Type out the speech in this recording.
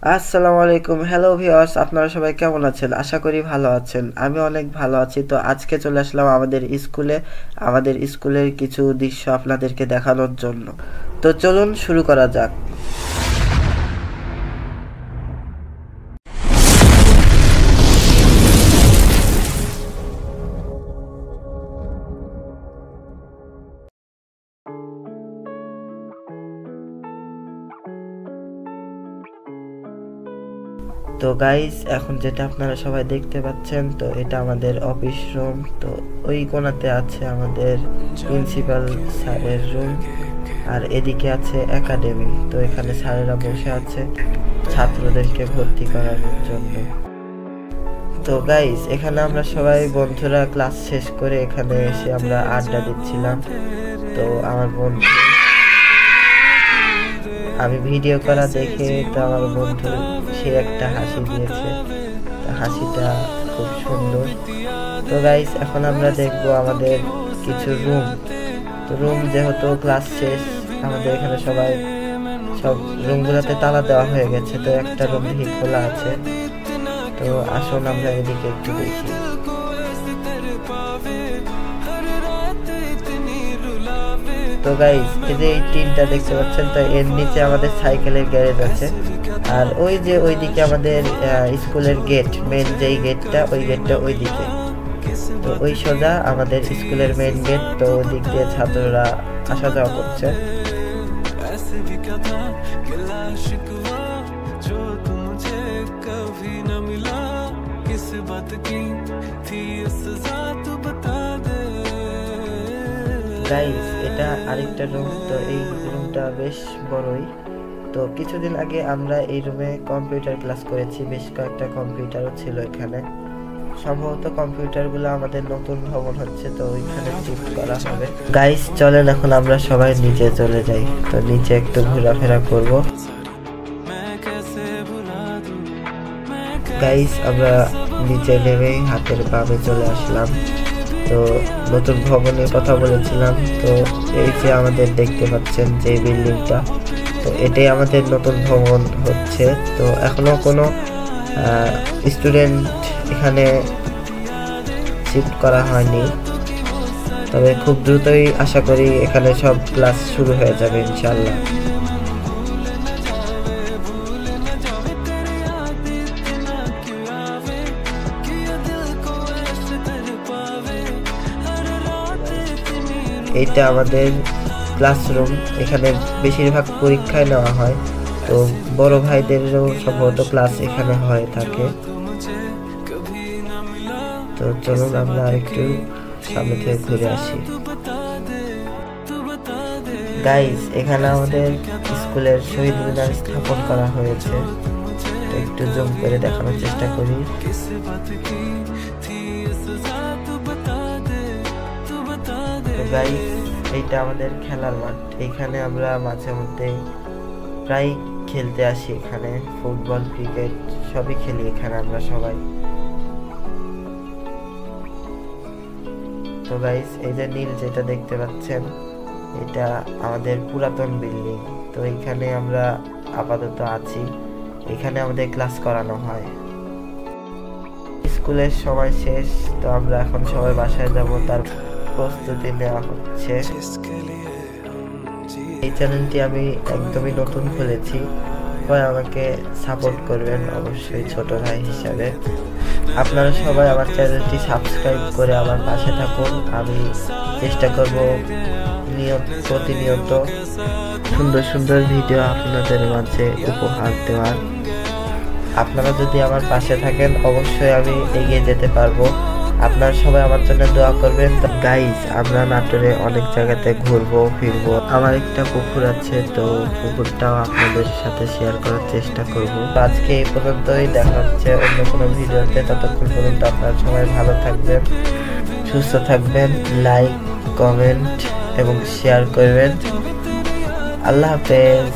আসসালামু আলাইকুম। Hello viewers, আপনারা সবাই কেমন আছেন? আশা করি ভালো আছেন। আমি অনেক ভালো আছি। তো আজকে চলে আসলাম আমাদের স্কুলের কিছু দৃশ্য আপনাদেরকে দেখানোর জন্য। তো চলুন শুরু করা যাক। তো গাইস, এখন যেটা আপনারা সবাই দেখতে পাচ্ছেন, তো এটা আমাদের অফিস রুম। তো ওই কোণাতে আছে আমাদের প্রিন্সিপাল স্যারের রুম, আর এদিকে আছে একাডেমি। তো এখানে স্যারেরা বসে আছে ছাত্রদেরকে ভর্তি করানোর জন্য। তো গাইস, এখানে আমরা সবাই বন্ধুরা ক্লাস শেষ করে এখানে এসে আমরা আড্ডা দিচ্ছিলাম। তো আমার বন্ধু, আমি ভিডিও করা দেখে তো আমার বন্ধু সে একটা হাসি দিয়েছে। হাসিটা খুব সুন্দর। তো গাইস, এখন আমরা দেখব আমাদের কিছু রুম। তো রুম যেহেতু ক্লাস শেষ, আমাদের এখানে সব রুমগুলোতে তালা দেওয়া হয়ে গেছে। তো একটা রুম খোলা আছে। তো আসুন আমরা এদিকে একটু দেখি। তো গাইস, এই যে এই টিনটা দেখতে পাচ্ছেন, তো এর নিচে আমাদের সাইকেলের গ্যারেজ আছে। আর ওই যে ওইদিকে আমাদের স্কুলের গেট, মেন যেই গেটটা, ওই গেটটা ওইদিকে। তো ওই সোজা আমাদের স্কুলের মেন গেট। তো ওই দিক দিয়ে ছাত্ররা আসা যাওয়া করছে। গাইস, এটা আরেকটা রুম। তো এই রুমটা বেশ বড়ই। তো কিছুদিন আগে আমরা এই রুমে কম্পিউটার ক্লাস করেছি। বেশ কয়েকটা কম্পিউটারও ছিল এখানে। সম্ভবত কম্পিউটারগুলো আমাদের নতুন ভবন হচ্ছে, তো ওইখানে শিফট করা হবে। গাইস, চলেন এখন আমরা সবাই নিচে চলে যাই। তো নিচে একটু ঘোরাফেরা করব। গাইস, আমরা নিচে নেমে হাতের বামে চলে আসলাম। তো নতুন ভবনের কথা বলেছিলাম। তো এই যে আমাদের দেখতে পাচ্ছেন যে বিল্ডিংটা, তো এটাই আমাদের নতুন ভবন হচ্ছে। তো এখনো কোনো স্টুডেন্ট এখানে শিফট করা হয়নি, তবে খুব দ্রুতই আশা করি এখানে সব ক্লাস শুরু হয়ে যাবে ইনশাআল্লাহ। এইটা আমাদের ক্লাসরুম। এখানে বেশিরভাগ পরীক্ষায় নেওয়া হয়। তো বড় ভাইদেরও সম্ভবত ক্লাস এখানে হয়ে থাকে। তো চলুন আমরা একটু সামনে থেকে ঘুরে আসি। গাইস, এখানে আমাদের স্কুলের শহীদ মিনার স্থাপন করা হয়েছে। একটু জুম করে দেখানোর চেষ্টা করি। গাইস, এইটা আমাদের খেলার মাঠ। এখানে আমরা মাঝে মধ্যে প্রায় খেলতে আসি। এখানে ফুটবল, ক্রিকেট সবই খেলি এখানে আমরা সবাই। তো গাইস, এই যে নীল যেটা দেখতে পাচ্ছেন, এটা আমাদের পুরাতন বিল্ডিং। তো এখানে আমরা আপাতত আছি। এখানে আমাদের ক্লাস করানো হয়। স্কুলের সময় শেষ, তো আমরা এখন সবাই বাসায় যাব, তার প্রস্তুতি নেওয়া হচ্ছে। এই চ্যানেলটি আমি একদমই নতুন খুলেছি, সবাই আমাকে সাপোর্ট করবেন অবশ্যই ছোট ভাই হিসাবে। আপনারা সবাই আমার চ্যানেলটি সাবস্ক্রাইব করে আমার পাশে থাকুন। আমি চেষ্টা করব প্রতিনিয়ত সুন্দর সুন্দর ভিডিও আপনাদের মাঝে উপহার দেওয়ার। আপনারা যদি আমার পাশে থাকেন, অবশ্যই আমি এগিয়ে যেতে পারবো। আপনারা সবাই আমার জন্য দোয়া করবেন। তো গাইস, আমরা নাটোরে অনেক জায়গাতে ঘুরবো ফিরবো। আমার একটা পুকুর আছে, তো পুকুরটাও আপনাদের সাথে শেয়ার করার চেষ্টা করব। আজকে এই পর্যন্তই, দেখা হচ্ছে অন্য কোনো ভিডিওতে। ততক্ষণ পর্যন্ত আপনারা সবাই ভালো থাকবেন, সুস্থ থাকবেন। লাইক, কমেন্ট এবং শেয়ার করবেন। আল্লাহ হাফেজ।